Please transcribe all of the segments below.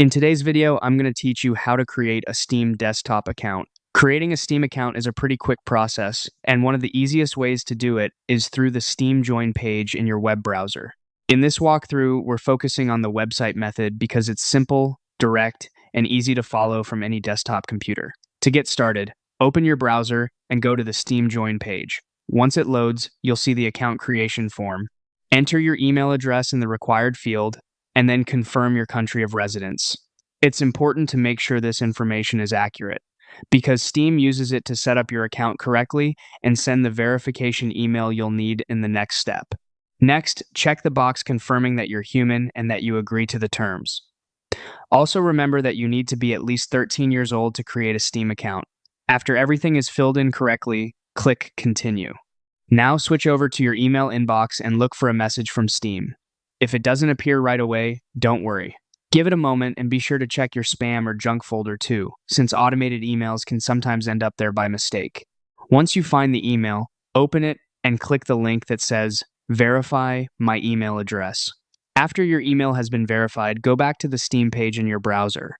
In today's video, I'm going to teach you how to create a Steam desktop account. Creating a Steam account is a pretty quick process, and one of the easiest ways to do it is through the Steam Join page in your web browser. In this walkthrough, we're focusing on the website method because it's simple, direct, and easy to follow from any desktop computer. To get started, open your browser and go to the Steam Join page. Once it loads, you'll see the account creation form. Enter your email address in the required field, and then confirm your country of residence. It's important to make sure this information is accurate, because Steam uses it to set up your account correctly and send the verification email you'll need in the next step. Next, check the box confirming that you're human and that you agree to the terms. Also remember that you need to be at least 13 years old to create a Steam account. After everything is filled in correctly, click Continue. Now switch over to your email inbox and look for a message from Steam. If it doesn't appear right away, don't worry. Give it a moment and be sure to check your spam or junk folder too, since automated emails can sometimes end up there by mistake. Once you find the email, open it and click the link that says, Verify my email address. After your email has been verified, go back to the Steam page in your browser.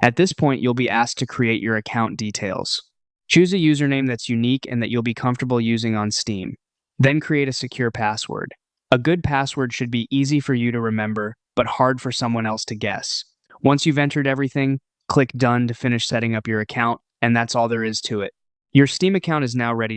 At this point, you'll be asked to create your account details. Choose a username that's unique and that you'll be comfortable using on Steam. Then create a secure password. A good password should be easy for you to remember, but hard for someone else to guess. Once you've entered everything, click Done to finish setting up your account, and that's all there is to it. Your Steam account is now ready.